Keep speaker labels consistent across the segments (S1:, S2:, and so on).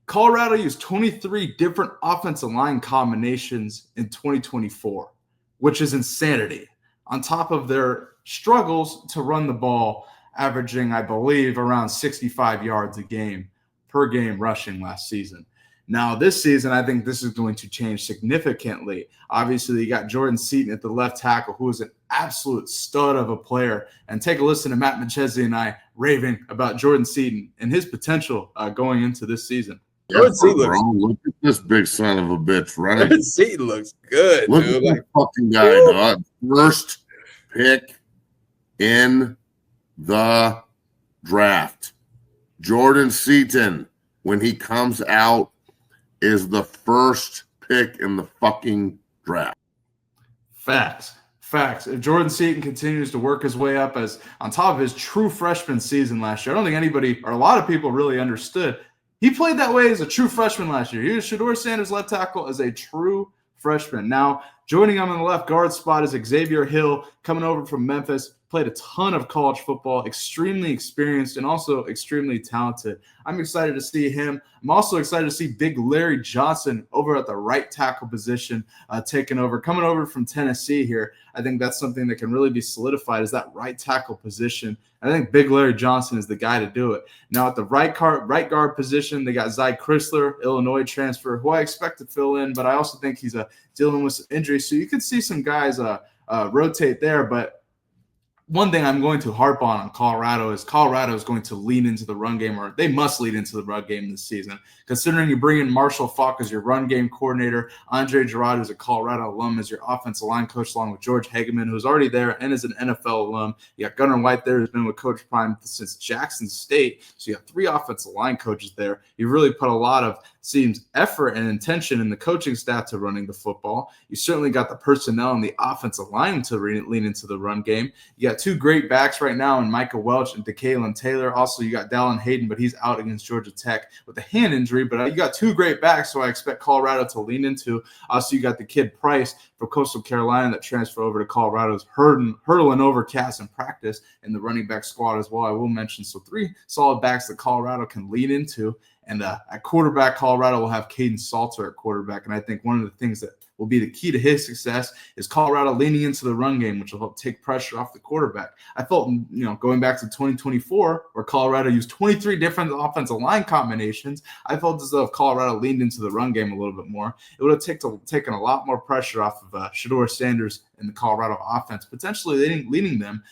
S1: Colorado used 23 different offensive line combinations in 2024, which is insanity. On top of their struggles to run the ball, averaging, I believe, around 65 yards a game per game rushing last season. Now, this season, I think this is going to change significantly. Obviously, you got Jordan Seaton at the left tackle, who is an absolute stud of a player. And take a listen to Matt McChesney and I raving about Jordan Seaton and his potential going into this season.
S2: Jordan Seaton look at this big son of a bitch running.
S3: Jordan Seaton looks good,
S2: Look
S3: dude.
S2: at this fucking guy, dog. First pick in the draft. Jordan Seaton, when he comes out, is the first pick in the fucking draft.
S1: Facts. If Jordan Seaton continues to work his way up as on top of his true freshman season last year, I don't think anybody or a lot of people really understood. He played that way as a true freshman last year. He was Shedeur Sanders left tackle as a true freshman. Now, joining him in the left guard spot is Xavier Hill, coming over from Memphis. Played a ton of college football, extremely experienced and also extremely talented. I'm excited to see him. I'm also excited to see Big Larry Johnson over at the right tackle position taking over, coming over from Tennessee here. I think that's something that can really be solidified is that right tackle position. I think Big Larry Johnson is the guy to do it. Now at the right guard position, they got Zy Chrysler, Illinois transfer, who I expect to fill in, but I also think he's dealing with some injuries. So you could see some guys rotate there, but one thing I'm going to harp on Colorado is going to lean into the run game, or they must lean into the run game this season. Considering you bring in Marshall Faulk as your run game coordinator, Andre Girard, who's a Colorado alum, as your offensive line coach, along with George Hageman, who's already there and is an NFL alum. You got Gunnar White there, who's been with Coach Prime since Jackson State. So you have 3 offensive line coaches there. You really put a lot of effort and intention in the coaching staff to running the football. You certainly got the personnel and the offensive line to lean into the run game. You got 2 great backs right now in Micah Welch and DeKalin Taylor. Also, you got Dallin Hayden, but he's out against Georgia Tech with a hand injury. But you got 2 great backs, so I expect Colorado to lean into. Also, you got the kid Price from Coastal Carolina that transferred over to Colorado, is hurdling over Cass in practice in the running back squad as well, I will mention. So 3 solid backs that Colorado can lean into. And at quarterback, Colorado will have Caden Salter at quarterback. And I think one of the things that will be the key to his success is Colorado leaning into the run game, which will help take pressure off the quarterback. I felt, going back to 2024, where Colorado used 23 different offensive line combinations, I felt as though if Colorado leaned into the run game a little bit more, it would have taken a lot more pressure off of Shedeur Sanders and the Colorado offense, potentially leading them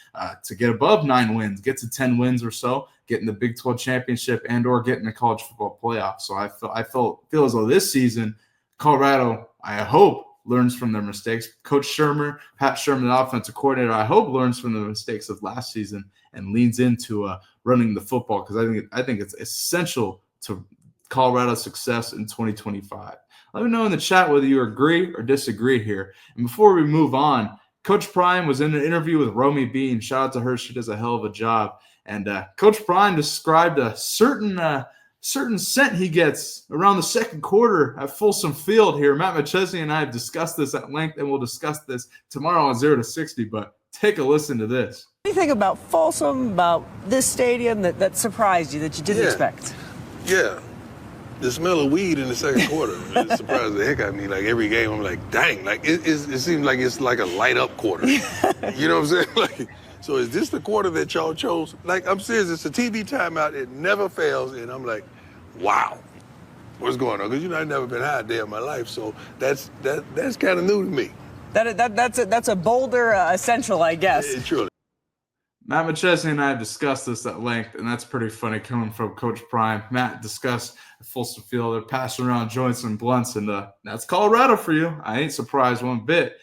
S1: to get above 9 wins, get to 10 wins or so, get in the Big 12 championship and or get in the college football playoff. So I feel as though this season, Colorado, I hope, learns from their mistakes. Coach Shermer, Pat Shermer, the offensive coordinator, I hope learns from the mistakes of last season and leans into running the football, because I think it's essential to Colorado's success in 2025. Let me know in the chat whether you agree or disagree here. And before we move on, Coach Prime was in an interview with Romy Bean. Shout out to her. She does a hell of a job. And Coach Prime described a certain scent he gets around the second quarter at Folsom Field here. Matt McChesney and I have discussed this at length, and we'll discuss this tomorrow on 0 to 60. But take a listen to this.
S4: What do you think about Folsom, about this stadium that surprised you, that you didn't expect?
S5: Yeah. The smell of weed in the second quarter, it surprised the heck out of me. Like every game, I'm like, dang, like it seems like it's like a light up quarter. You know what I'm saying? Like, so is this the quarter that y'all chose? Like, I'm serious, it's a TV timeout, it never fails, and I'm like, wow, what's going on? Because I've never been high a day in my life, so that's kind of new to me.
S4: That's a Boulder essential, I guess.
S5: It truly.
S1: Matt McChesney and I have discussed this at length, and that's pretty funny coming from Coach Prime. Matt discussed at Folsom Field. They're passing around joints and blunts, and that's Colorado for you. I ain't surprised one bit.